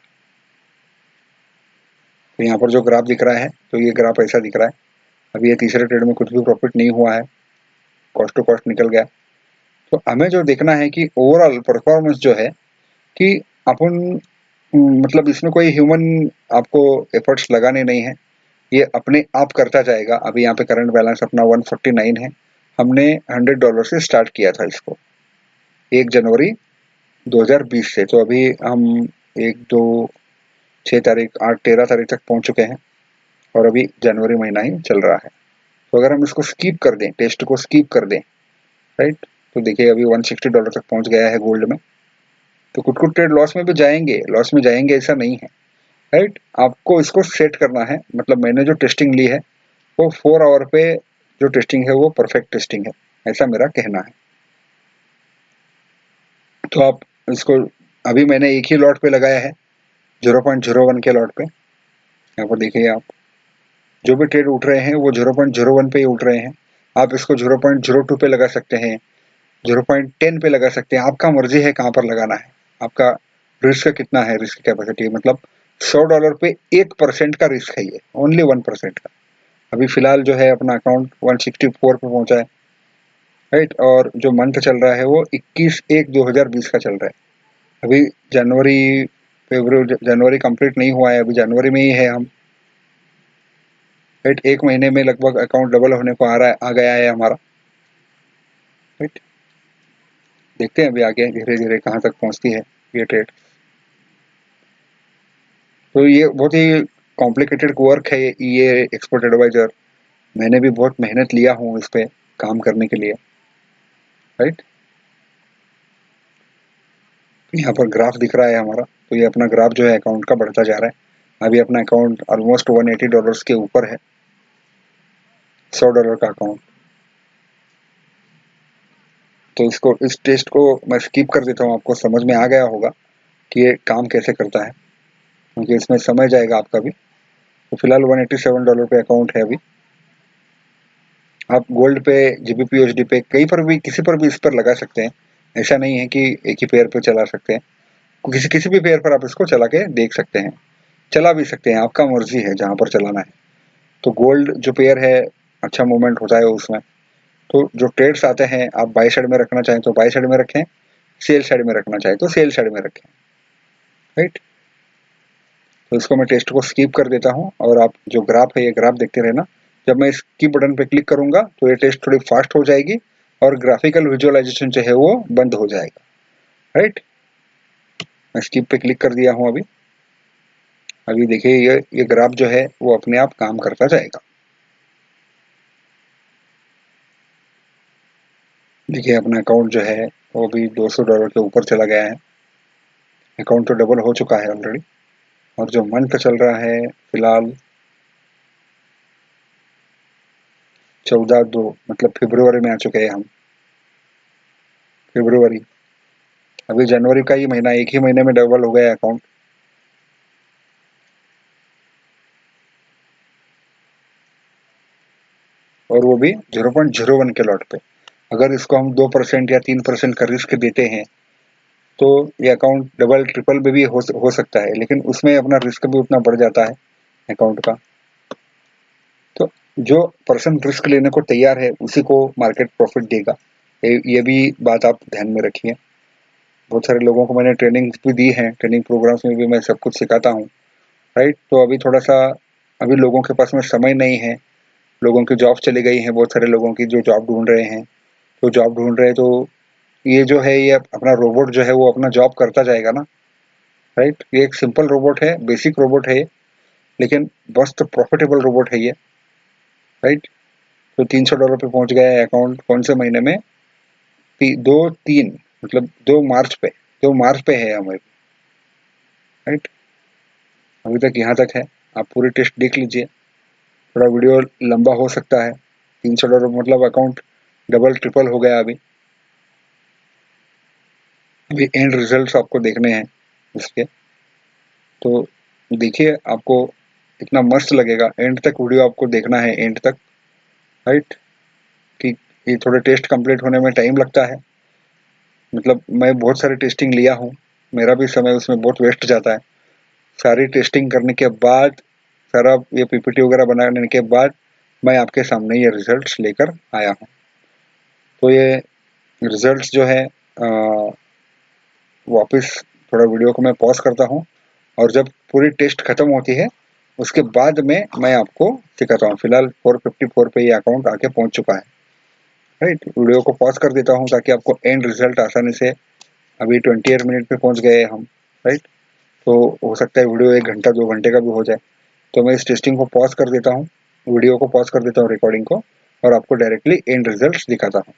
तो यहाँ पर जो ग्राफ दिख रहा है, तो ये ग्राफ ऐसा दिख रहा है। अभी ये तीसरे ट्रेड में कुछ भी प्रॉफिट नहीं हुआ है, कॉस्ट टू कॉस्ट निकल गया। तो हमें जो देखना है कि ओवरऑल परफॉर्मेंस जो है कि अपन मतलब इसमें कोई ह्यूमन आपको एफर्ट्स लगाने नहीं है, ये अपने आप करता जाएगा। अभी यहाँ पे करंट बैलेंस अपना 149 है। हमने $100 से स्टार्ट किया था इसको 1 जनवरी 2020 से। तो अभी हम 1, 2, 6 तारीख, 8, 13 तारीख तक पहुंच चुके हैं और अभी जनवरी महीना ही चल रहा है। तो अगर हम इसको स्कीप कर दें, टेस्ट को स्कीप कर दें, राइट, तो देखिए अभी $160 तक पहुंच गया है गोल्ड में। तो कुछ कुछ ट्रेड लॉस में भी जाएंगे, लॉस में जाएंगे ऐसा नहीं है, राइट। आपको इसको सेट करना है, मतलब मैंने जो टेस्टिंग ली है वो 4 आवर पे जो टेस्टिंग है वो परफेक्ट टेस्टिंग है, ऐसा मेरा कहना है। तो आप इसको, अभी मैंने एक ही लॉट पे लगाया है 0.01 के लॉट पे। यहाँ पर देखिए आप, जो भी ट्रेड उठ रहे हैं वो 0.01 पे ही उठ रहे हैं। आप इसको 0.02 पे लगा सकते हैं, 0.10 पे लगा सकते हैं, आपका मर्जी है कहाँ पर लगाना है। आपका रिस्क कितना है, रिस्क कैपेसिटी, मतलब $100 पे 1% का रिस्क है, ये ओनली 1% का। अभी फिलहाल जो है अपना अकाउंट 164 पे पहुंचा है, राइट। और जो मंथ चल रहा है वो 21/1/2020 का चल रहा है। अभी जनवरी, फरवरी, जनवरी कंप्लीट नहीं हुआ है, अभी जनवरी में ही है हम, राइट। 1 महीने में लगभग अकाउंट डबल होने को आ गया है हमारा, राइट। देखते हैं अभी आगे धीरे धीरे कहाँ तक पहुँचती है ये ट्रेड। तो ये बहुत ही कॉम्प्लिकेटेड वर्क है ये एक्सपर्ट एडवाइजर। मैंने भी बहुत मेहनत लिया हूँ इस पे काम करने के लिए, राइट। यहाँ पर ग्राफ दिख रहा है हमारा, तो ये अपना ग्राफ जो है अकाउंट का बढ़ता जा रहा है। अभी अपना अकाउंट ऑलमोस्ट $180 के ऊपर है, $100 का अकाउंट। तो इसको, इस टेस्ट को मैं स्किप कर देता हूँ, आपको समझ में आ गया होगा कि ये काम कैसे करता है, क्योंकि इसमें समय जाएगा आपका भी। तो फिलहाल $187 पे अकाउंट है अभी। आप गोल्ड पे, जीबीपी यूएसडी पे कहीं पर भी, किसी पर भी इस पर लगा सकते हैं। ऐसा नहीं है कि एक ही पेयर पे चला सकते हैं, किसी किसी भी पेयर पर आप इसको चला के देख सकते हैं, चला भी सकते हैं, आपका मर्जी है जहां पर चलाना है। तो गोल्ड जो पेयर है अच्छा मूवमेंट होता है उसमें। तो जो ट्रेड्स आते हैं, आप बाई साइड में रखना चाहें तो बाई साइड में रखें, सेल साइड में रखना चाहें तो सेल साइड में रखें, राइट। तो इसको मैं टेस्ट को स्किप कर देता हूँ और आप जो ग्राफ है ये ग्राफ देखते रहना। जब मैं स्किप बटन पे क्लिक करूंगा तो ये टेस्ट थोड़ी फास्ट हो जाएगी और ग्राफिकल विजुअलाइजेशन जो है वो बंद हो जाएगा, राइट। मैं स्किप पे क्लिक कर दिया हूँ अभी। अभी देखिए ये ग्राफ जो है वो अपने आप काम करता जाएगा। देखिए अपना अकाउंट जो है वो भी $200 के ऊपर चला गया है। अकाउंट तो डबल हो चुका है ऑलरेडी। और जो मंथ चल रहा है फिलहाल 14/2, मतलब फरवरी में आ चुके हैं हम। फरवरी, अभी जनवरी का ही महीना, एक ही महीने में डबल हो गया अकाउंट। और वो भी 0.01 के लॉट पे। अगर इसको हम 2% या 3% का रिस्क देते हैं तो ये अकाउंट डबल ट्रिपल में भी हो सकता है, लेकिन उसमें अपना रिस्क भी उतना बढ़ जाता है अकाउंट का। तो जो पर्सन रिस्क लेने को तैयार है उसी को मार्केट प्रॉफिट देगा, ये भी बात आप ध्यान में रखिए। बहुत सारे लोगों को मैंने ट्रेनिंग भी दी है, ट्रेनिंग प्रोग्राम्स में भी मैं सब कुछ सिखाता हूँ, राइट। तो अभी थोड़ा सा, अभी लोगों के पास में समय नहीं है, लोगों की जॉब चली गई है, बहुत सारे लोगों की जो जॉब ढूंढ रहे हैं, तो जॉब ढूंढ रहे हैं, तो ये जो है ये अपना रोबोट जो है वो अपना जॉब करता जाएगा ना, राइट। ये एक सिंपल रोबोट है, बेसिक रोबोट है ये, लेकिन मस्त प्रॉफिटेबल रोबोट है ये, राइट। तो $300 पे पहुंच गया है अकाउंट कौन से महीने में, 2/3, मतलब 2 मार्च पे, 2 मार्च पे है हमारे, राइट। अभी तक यहाँ तक है, आप पूरी टेस्ट देख लीजिए, थोड़ा वीडियो लंबा हो सकता है। $300 मतलब अकाउंट डबल ट्रिपल हो गया अभी। अभी एंड रिजल्ट्स आपको देखने हैं इसके, तो देखिए आपको इतना मस्त लगेगा, एंड तक वीडियो आपको देखना है, एंड तक, राइट। कि ये थोड़े टेस्ट कंप्लीट होने में टाइम लगता है, मतलब मैं बहुत सारी टेस्टिंग लिया हूँ, मेरा भी समय उसमें बहुत वेस्ट जाता है। सारी टेस्टिंग करने के बाद, सारा ये पीपीटी वगैरह बनाने के बाद मैं आपके सामने ये रिजल्ट्स लेकर आया हूँ। तो ये रिजल्ट्स जो है वापस थोड़ा वीडियो को मैं पॉज करता हूँ और जब पूरी टेस्ट खत्म होती है उसके बाद में मैं आपको सिखाता हूँ। फिलहाल 454 पे ये अकाउंट आके पहुंच चुका है, राइट। वीडियो को पॉज कर देता हूँ ताकि आपको एंड रिजल्ट आसानी से, अभी 28 मिनट पे पहुंच गए हम, राइट। तो हो सकता है वीडियो 1 घंटा 2 घंटे का भी हो जाए, तो मैं इस टेस्टिंग को पॉज कर देता हूँ, वीडियो को पॉज कर देता हूँ, रिकॉर्डिंग को, और आपको डायरेक्टली एंड रिजल्ट दिखाता हूँ।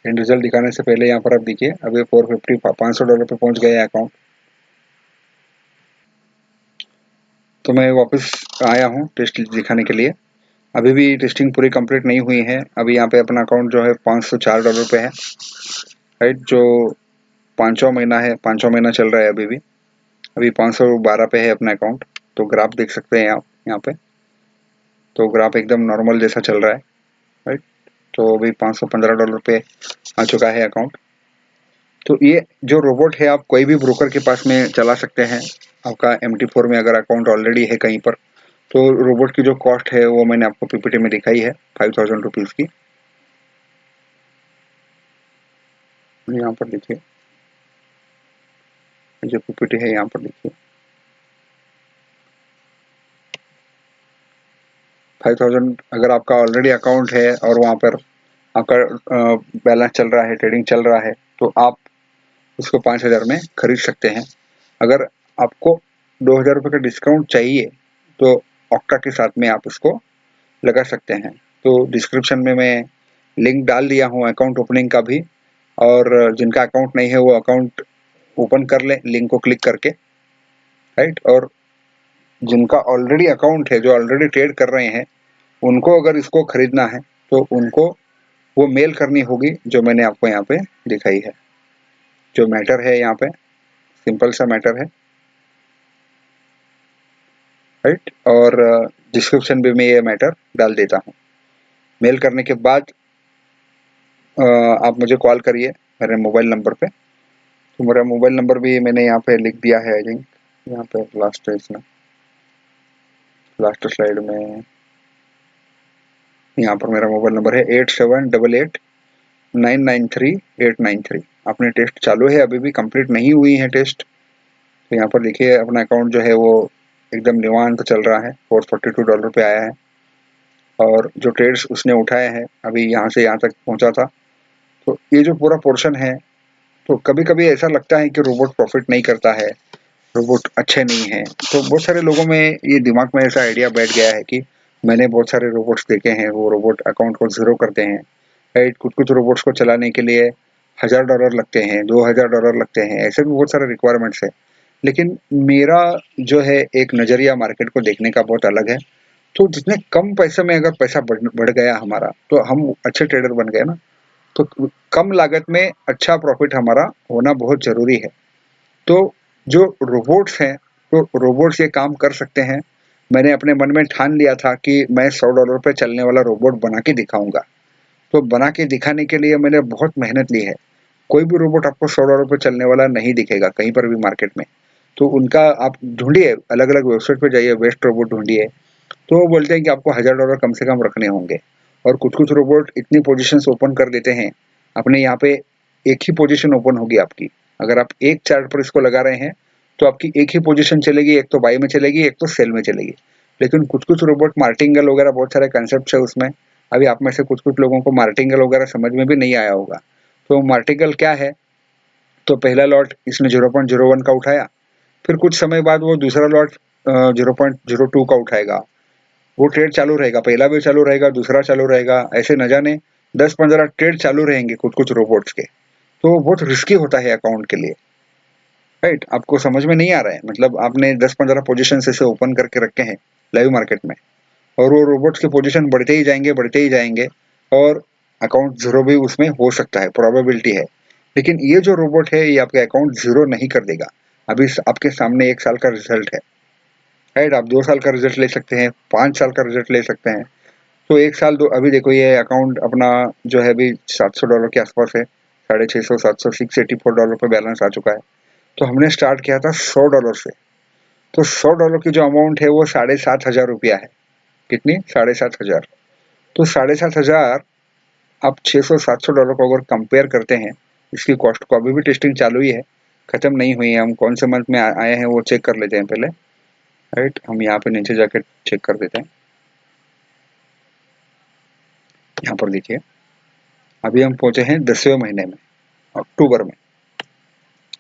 एंड रिजल्ट दिखाने से पहले यहाँ पर आप देखिए अभी $500 पे पहुंच गया है अकाउंट। तो मैं वापस आया हूँ टेस्ट दिखाने के लिए। अभी भी टेस्टिंग पूरी कंप्लीट नहीं हुई है, अभी यहाँ पे अपना अकाउंट जो है $504 पे है, राइट। जो 5वां महीना है, 5वां महीना चल रहा है अभी 512 पे है अपना अकाउंट। तो ग्राफ देख सकते हैं आप यहाँ पे, तो ग्राफ एकदम नॉर्मल जैसा चल रहा है, राइट। तो अभी $515 पे आ चुका है अकाउंट। तो ये जो रोबोट है आप कोई भी ब्रोकर के पास में चला सकते हैं, आपका MT4 में अगर अकाउंट ऑलरेडी है कहीं पर, तो रोबोट की जो कॉस्ट है वो मैंने आपको पीपीटी में दिखाई है, 5000 रुपीज़ की। यहाँ पर देखिए, जो पीपीटी है यहाँ पर देखिए, 5000 अगर आपका ऑलरेडी अकाउंट है और वहाँ पर आपका बैलेंस चल रहा है, ट्रेडिंग चल रहा है, तो आप उसको 5000 में खरीद सकते हैं। अगर आपको $2000 का डिस्काउंट चाहिए तो ऑक्टा के साथ में आप उसको लगा सकते हैं। तो डिस्क्रिप्शन में मैं लिंक डाल दिया हूँ अकाउंट ओपनिंग का भी, और जिनका अकाउंट नहीं है वो अकाउंट ओपन कर लें लिंक को क्लिक करके, राइट। और जिनका ऑलरेडी अकाउंट है, जो ऑलरेडी ट्रेड कर रहे हैं, उनको अगर इसको खरीदना है तो उनको वो मेल करनी होगी जो मैंने आपको यहाँ पे दिखाई है। जो मैटर है यहाँ पे सिंपल सा मैटर है, राइट। और डिस्क्रिप्शन में मैं ये मैटर डाल देता हूँ। मेल करने के बाद आप मुझे कॉल करिए मेरे मोबाइल नंबर पे। तो मेरा मोबाइल नंबर भी मैंने यहाँ पे लिख दिया है, आई थिंक यहाँ पे लास्ट स्लाइड में यहाँ पर मेरा मोबाइल नंबर है 8788 993 893। अपने टेस्ट चालू है, अभी भी कंप्लीट नहीं हुई है टेस्ट। तो यहाँ पर देखिए अपना अकाउंट जो है वो एकदम निवांत चल रहा है, $442 पे आया है। और जो ट्रेड्स उसने उठाए हैं अभी यहाँ से यहाँ तक पहुँचा था। तो ये जो पूरा पोर्शन है, तो कभी कभी ऐसा लगता है कि रोबोट प्रॉफिट नहीं करता है, रोबोट अच्छे नहीं हैं। तो बहुत सारे लोगों में ये दिमाग में ऐसा आइडिया बैठ गया है कि मैंने बहुत सारे रोबोट्स देखे हैं, वो रोबोट अकाउंट को ज़ीरो करते हैं, राइट। कुछ रोबोट्स को चलाने के लिए $1000 लगते हैं, $2000 लगते हैं, ऐसे भी बहुत सारे रिक्वायरमेंट्स है। लेकिन मेरा जो है एक नज़रिया मार्केट को देखने का बहुत अलग है। तो जितने कम पैसे में अगर पैसा बढ़ गया हमारा, तो हम अच्छे ट्रेडर बन गए ना। तो कम लागत में अच्छा प्रॉफिट हमारा होना बहुत ज़रूरी है। तो जो रोबोट्स हैं, तो रोबोट्स ये काम कर सकते हैं। मैंने अपने मन में ठान लिया था कि मैं $100 पे चलने वाला रोबोट बना के दिखाऊंगा। तो बना के दिखाने के लिए मैंने बहुत मेहनत ली है। कोई भी रोबोट आपको $100 पे चलने वाला नहीं दिखेगा कहीं पर भी मार्केट में। तो उनका आप ढूंढिए, अलग अलग वेबसाइट पे जाइए, बेस्ट रोबोट ढूंढिए। तो वो बोलते हैं कि आपको $1000 कम से कम रखने होंगे। और कुछ रोबोट इतनी पोजीशंस ओपन कर देते हैं, अपने यहाँ पे एक ही पोजीशन ओपन होगी आपकी। अगर आप एक चार्ट पर इसको लगा रहे हैं तो आपकी एक ही पोजीशन चलेगी, एक तो बाई में चलेगी, एक तो सेल में चलेगी। लेकिन कुछ रोबोट मार्टिंगल वगैरह बहुत सारे कंसेप्ट है उसमें। अभी आप में से कुछ लोगों को मार्टिंगल वगैरह समझ में भी नहीं आया होगा। तो मार्टिंगल क्या है? तो पहला लॉट इसने 0.01 का उठाया, फिर कुछ समय बाद वो दूसरा लॉट 0.02 का उठाएगा। वो ट्रेड चालू रहेगा, पहला भी चालू रहेगा, दूसरा चालू रहेगा, ऐसे न जाने 10-15 ट्रेड चालू रहेंगे कुछ रोबोट्स के। तो बहुत रिस्की होता है अकाउंट के लिए, राइट। आपको समझ में नहीं आ रहा है, मतलब आपने 10-15 पोजीशन ऐसे ओपन करके रखे हैं लाइव मार्केट में, और वो रोबोट्स के पोजीशन बढ़ते ही जाएंगे, और अकाउंट जीरो भी उसमें हो सकता है, प्रोबेबिलिटी है। लेकिन ये जो रोबोट है ये आपके अकाउंट जीरो नहीं कर देगा। अभी आपके सामने 1 साल का रिजल्ट है, राइट। आप 2 साल का रिजल्ट ले सकते हैं, 5 साल का रिजल्ट ले सकते हैं। तो 1 साल दो, अभी देखो ये अकाउंट अपना जो है अभी $700 के आसपास है, 650 700 $684 पे बैलेंस आ चुका है। तो हमने स्टार्ट किया था $100 से। तो $100 की जो अमाउंट है वो 7,500 रुपया है। कितनी? 7,500। तो 7,500 आप $600-700 को अगर कंपेयर करते हैं इसकी कॉस्ट को, अभी भी टेस्टिंग चालू ही है, खत्म नहीं हुई है। हम कौन से मंथ में आए हैं वो चेक कर लेते हैं पहले, राइट। हम यहाँ पे नीचे जाके चेक कर देते हैं। यहाँ पर देखिए अभी हम पहुंचे हैं 10वें महीने में, अक्टूबर में।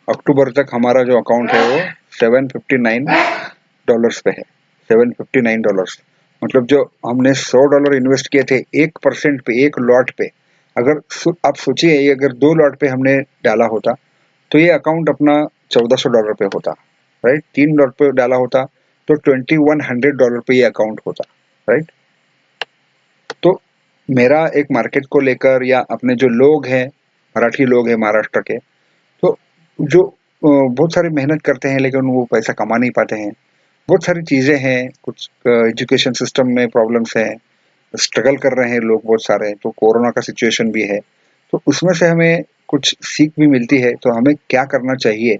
अक्टूबर तक हमारा जो अकाउंट है वो $759 पे है। $759, मतलब जो हमने $100 इन्वेस्ट किए थे 1% पे, एक लॉट पे, अगर आप सोचिए ये अगर 2 लॉट पे हमने डाला होता तो ये अकाउंट अपना $1400 पे होता, राइट। 3 लॉट पे डाला होता तो $2100 पे ये अकाउंट होता, राइट। तो मेरा एक मार्केट को लेकर, या अपने जो लोग हैं, मराठी लोग हैं महाराष्ट्र के, तो जो बहुत सारी मेहनत करते हैं लेकिन वो पैसा कमा नहीं पाते हैं। बहुत सारी चीज़ें हैं, कुछ एजुकेशन सिस्टम में प्रॉब्लम्स हैं, स्ट्रगल कर रहे हैं लोग बहुत सारे। तो कोरोना का सिचुएशन भी है, तो उसमें से हमें कुछ सीख भी मिलती है। तो हमें क्या करना चाहिए,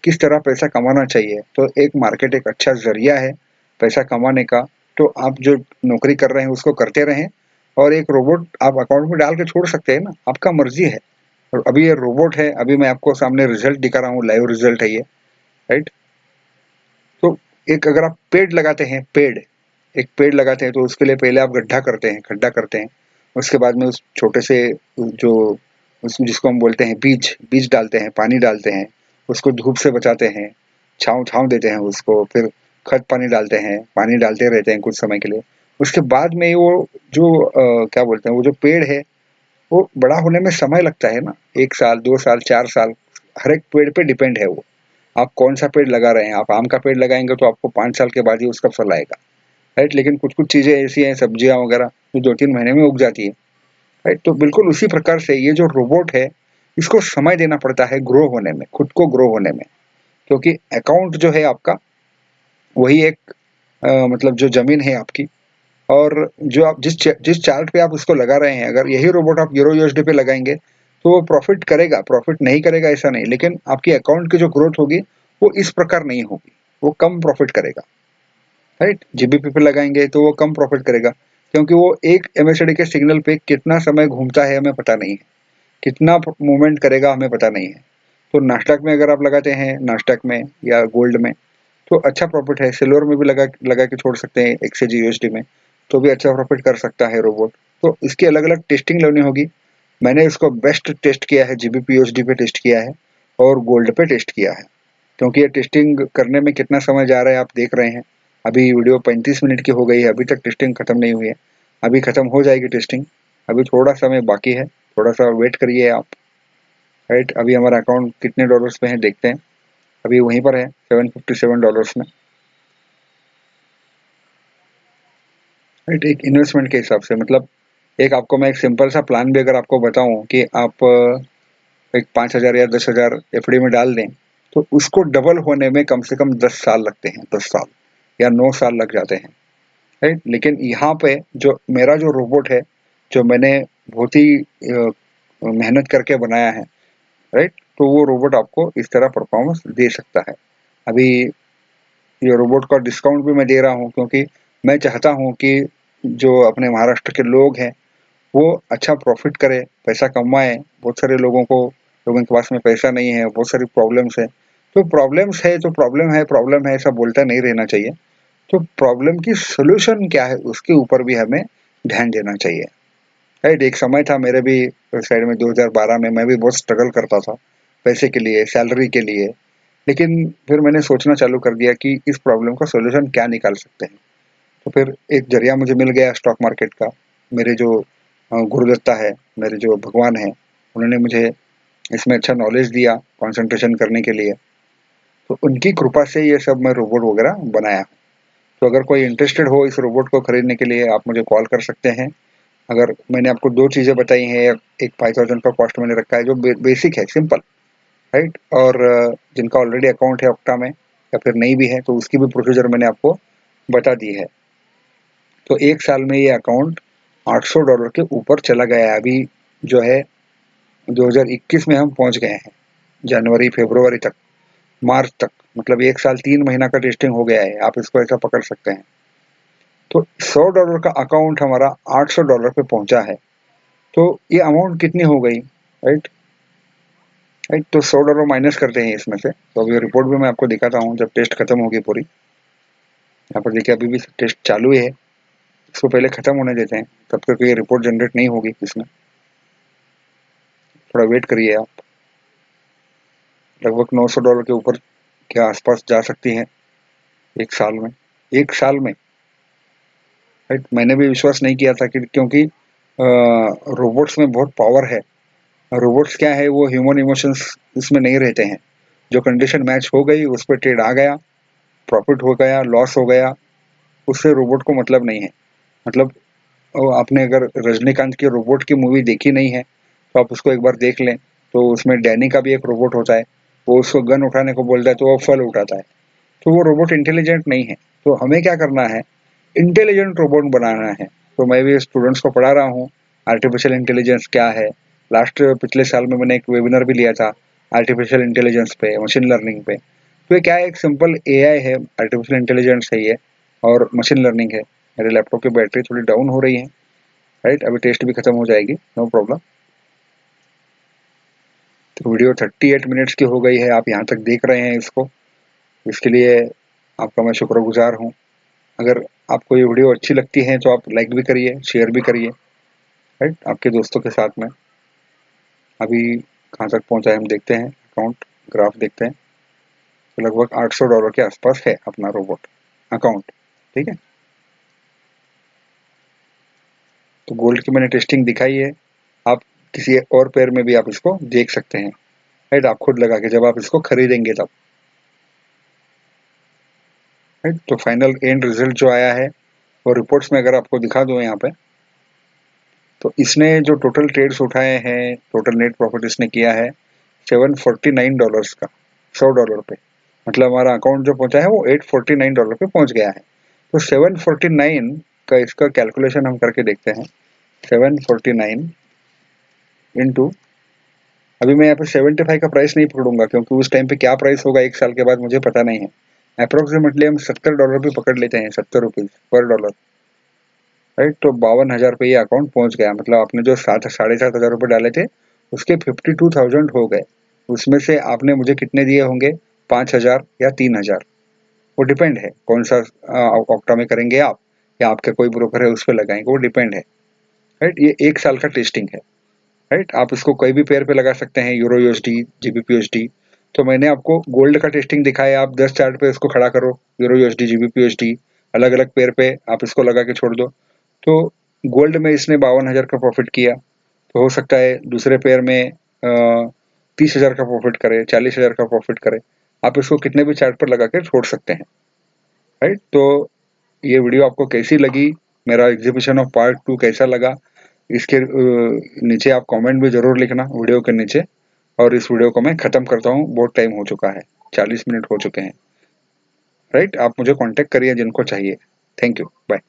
किस तरह पैसा कमाना चाहिए। तो एक मार्केट एक अच्छा ज़रिया है पैसा कमाने का। तो आप जो नौकरी कर रहे हैं उसको करते रहें, और एक रोबोट आप अकाउंट में डाल के छोड़ सकते हैं ना, आपका मर्जी है। और अभी ये रोबोट है, अभी मैं आपको सामने रिजल्ट दिखा रहा हूँ, लाइव रिजल्ट है ये, राइट। तो एक अगर आप पेड़ लगाते हैं, एक पेड़ लगाते हैं तो उसके लिए पहले आप गड्ढा करते हैं। उसके बाद में उस छोटे से जो जिसको हम बोलते हैं बीज डालते हैं, पानी डालते हैं, उसको धूप से बचाते हैं, छाँव देते हैं उसको, फिर खाद पानी डालते हैं, पानी डालते रहते हैं कुछ समय के लिए। उसके बाद में वो जो क्या बोलते हैं, वो जो पेड़ है वो बड़ा होने में समय लगता है ना, 1 साल, 2 साल, 4 साल, हर एक पेड़ पे डिपेंड है वो। आप कौन-सा पेड़ लगा रहे हैं, आप आम का पेड़ लगाएँगे तो आपको 5 साल के बाद ही उसका फल आएगा, राइट। लेकिन कुछ-कुछ चीज़ें ऐसी हैं, सब्जियाँ वगैरह, जो 2-3 महीने में उग जाती है, राइट। तो बिल्कुल उसी प्रकार से ये जो रोबोट है, इसको समय देना पड़ता है ग्रो होने में, खुद को ग्रो होने में। क्योंकि अकाउंट जो है आपका, वही एक मतलब जो ज़मीन है आपकी, और जो आप जिस चार्ट पे आप उसको लगा रहे हैं, अगर यही रोबोट आप यूरो यूएसडी पे लगाएँगे, तो वो प्रॉफ़िट करेगा, प्रॉफ़िट नहीं करेगा ऐसा नहीं, लेकिन आपकी अकाउंट की जो ग्रोथ होगी, वो इस प्रकार नहीं होगी, वो कम प्रॉफ़िट करेगा, राइट? जीबीपी पे लगाएँगे तो वो कम प्रॉफ़िट करेगा, क्योंकि वो एक एमएससीआईडी के सिग्नल पे कितना समय घूमता है हमें पता नहीं है, कितना मूवमेंट करेगा हमें पता नहीं है। तो नास्डैक में अगर आप लगाते हैं, नास्डैक में या गोल्ड में, तो अच्छा प्रॉफ़िट है। सिल्वर में भी लगा लगा के छोड़ सकते हैं एक्सचेंज यूएसडी में, तो भी अच्छा प्रॉफ़िट कर सकता है रोबोट। तो इसकी अलग-अलग टेस्टिंग लेनी होगी। मैंने इसको बेस्ट टेस्ट किया है, जीबीपी यूएसडी पे टेस्ट किया है और गोल्ड पे टेस्ट किया है। क्योंकि ये टेस्टिंग करने में कितना समय जा रहा है आप देख रहे हैं। अभी वीडियो 35 मिनट की हो गई है, अभी तक टेस्टिंग खत्म नहीं हुई है। अभी खत्म हो जाएगी टेस्टिंग, अभी थोड़ा समय बाकी है, थोड़ा-सा वेट करिए आप, राइट? अभी हमारा अकाउंट कितने डॉलर्स पे है देखते हैं। अभी वहीं पर है $757 में, राइट? एक इन्वेस्टमेंट के हिसाब से, मतलब एक आपको मैं एक सिंपल सा प्लान भी अगर आपको बताऊँ कि आप एक 5,000 या 10,000 एफडी में डाल दें, तो उसको डबल होने में कम से कम 10 साल लगते हैं, 10 साल या 9 साल लग जाते हैं, राइट? लेकिन यहाँ पे जो मेरा जो रोबोट है, जो मैंने बहुत ही मेहनत करके बनाया है, राइट? तो वो रोबोट आपको इस तरह परफॉर्मेंस दे सकता है। अभी ये रोबोट का डिस्काउंट भी मैं दे रहा हूँ, क्योंकि मैं चाहता हूँ कि जो अपने महाराष्ट्र के लोग हैं, वो अच्छा प्रॉफ़िट करें, पैसा कमाएँ। बहुत सारे लोगों के पास में पैसा नहीं है, बहुत सारी प्रॉब्लम्स है। तो प्रॉब्लम्स है तो प्रॉब्लम है ऐसा बोलता नहीं रहना चाहिए। तो प्रॉब्लम की सॉल्यूशन क्या है उसके ऊपर भी हमें ध्यान देना चाहिए, राइट? एक समय था मेरे भी साइड में, 2012 में मैं भी बहुत स्ट्रगल करता था, पैसे के लिए, सैलरी के लिए। लेकिन फिर मैंने सोचना चालू कर दिया कि इस प्रॉब्लम का सॉल्यूशन क्या निकाल सकते हैं। तो फिर एक ज़रिया मुझे मिल गया स्टॉक मार्केट का। मेरे जो गुरुदत्ता है, मेरे जो भगवान हैं, उन्होंने मुझे इसमें अच्छा नॉलेज दिया कंसंट्रेशन करने के लिए। तो उनकी कृपा से ये सब मैं रोबोट वगैरह बनाया। तो अगर कोई इंटरेस्टेड हो इस रोबोट को खरीदने के लिए, आप मुझे कॉल कर सकते हैं। अगर मैंने आपको 2 चीज़ें बताई हैं, एक 5000 का कॉस्ट मैंने रखा है जो बेसिक है, सिंपल, राइट? और जिनका ऑलरेडी अकाउंट है ऑक्टा में या फिर नहीं भी है, तो उसकी भी प्रोसीजर मैंने आपको बता दी है। तो 1 साल में ये अकाउंट $800 के ऊपर चला गया है। अभी जो है 2021 में हम पहुँच गए हैं, जनवरी, फरवरी तक, मार्च तक, मतलब 1 साल 3 महीना का टेस्टिंग हो गया है, आप इसको ऐसा पकड़ सकते हैं। तो $100 का अकाउंट हमारा $800 पे पहुँचा है, तो ये अमाउंट कितनी हो गई, राइट? राइट, तो $100 माइनस करते हैं इसमें से। तो अभी रिपोर्ट भी मैं आपको दिखाता हूँ जब टेस्ट खत्म होगी पूरी। यहाँ पर देखिए अभी भी टेस्ट चालू है, इसको पहले खत्म होने देते हैं, तब तक ये रिपोर्ट जनरेट नहीं होगी इसमें, थोड़ा वेट करिए आप। लगभग $900 के ऊपर के आसपास जा सकती है 1 साल में, 1 साल में, राइट? मैंने भी विश्वास नहीं किया था कि, क्योंकि रोबोट्स में बहुत पावर है। रोबोट्स क्या है, वो ह्यूमन इमोशंस इसमें नहीं रहते हैं। जो कंडीशन मैच हो गई उस पे ट्रेड आ गया, प्रॉफिट हो गया, लॉस हो गया, उससे रोबोट को मतलब नहीं है। मतलब आपने अगर रजनीकांत की रोबोट की मूवी देखी नहीं है, तो आप उसको एक बार देख लें। तो उसमें डैनी का भी एक रोबोट होता है, वो उसको गन उठाने को बोलता है तो वो फल उठाता है। तो वो रोबोट इंटेलिजेंट नहीं है। तो हमें क्या करना है, इंटेलिजेंट रोबोट बनाना है। तो मैं भी स्टूडेंट्स को पढ़ा रहा हूँ आर्टिफिशियल इंटेलिजेंस क्या है। पिछले साल में मैंने एक वेबिनार भी लिया था आर्टिफिशियल इंटेलिजेंस पे, मशीन लर्निंग पे। तो ये क्या है, एक सिंपल एआई है, आर्टिफिशियल इंटेलिजेंस है ये, और मशीन लर्निंग है। मेरे लैपटॉप की बैटरी थोड़ी डाउन हो रही है, राइट? अभी टेस्ट भी खत्म हो जाएगी, नो प्रॉब्लम। तो वीडियो 38 मिनट्स की हो गई है, आप यहाँ तक देख रहे हैं इसको, इसके लिए आपका मैं शुक्रगुजार हूँ। अगर आपको ये वीडियो अच्छी लगती है तो आप लाइक भी करिए, शेयर भी करिए, राइट? आपके दोस्तों के साथ में। अभी कहाँ तक पहुँचा है हम देखते हैं, अकाउंट ग्राफ देखते हैं। तो लगभग $800 के आसपास है अपना रोबोट अकाउंट, ठीक है? तो गोल्ड की मैंने टेस्टिंग दिखाई है, आप किसी और पेयर में भी आप इसको देख सकते हैं, राइट? आप खुद लगा के जब आप इसको खरीदेंगे तब, राइट? तो फाइनल एंड रिजल्ट जो आया है वो रिपोर्ट्स में अगर आपको दिखा दूँ यहाँ पे, तो इसने जो टोटल ट्रेड्स उठाए हैं, टोटल नेट प्रॉफिट इसने किया है $749 का, $100 पे। मतलब हमारा अकाउंट जो पहुंचा है वो $849 पे पहुंच गया है। तो 749 का इसका कैलकुलेशन हम करके देखते हैं। 749 इंटू, अभी मैं यहाँ पे 75 का प्राइस नहीं पकड़ूंगा क्योंकि उस टाइम पे क्या प्राइस होगा 1 साल के बाद मुझे पता नहीं है। अप्रोक्सीमेटली हम $70 भी पकड़ लेते हैं, ₹70 पर डॉलर, राइट। तो 52,000 पे ये अकाउंट पहुंच गया, मतलब आपने जो 7,500 डाले थे उसके 52,000 हो गए। उसमें से आपने मुझे कितने दिए होंगे, 5,000 या 3,000, वो डिपेंड है कौन सा ऑक्टा में करेंगे आप या आपके कोई ब्रोकर है उस पर लगाएंगे, वो डिपेंड है, राइट। ये 1 साल का टेस्टिंग है, राइट। आप इसको कोई भी पेयर पे लगा सकते हैं, यूरो यूएसडी, जीबीपी यूएसडी। तो मैंने आपको गोल्ड का टेस्टिंग दिखाया, आप 10 चार्ट पे इसको खड़ा करो, यूरो यूएसडी, जीबीपी यूएसडी, अलग अलग पेयर पे आप इसको लगा के छोड़ दो। तो गोल्ड में इसने 52,000 का प्रॉफिट किया, तो हो सकता है दूसरे पेयर में 30,000 का प्रॉफिट करे, 40,000 का प्रॉफिट करे। आप इसको कितने भी चार्ट पर लगा के छोड़ सकते हैं, राइट। तो ये वीडियो आपको कैसी लगी, मेरा एग्जीबिशन ऑफ पार्ट 2 कैसा लगा, इसके नीचे आप कमेंट भी जरूर लिखना वीडियो के नीचे। और इस वीडियो को मैं खत्म करता हूँ, बहुत टाइम हो चुका है, 40 मिनट हो चुके हैं, राइट। आप मुझे कांटेक्ट करिए जिनको चाहिए। Thank you, bye.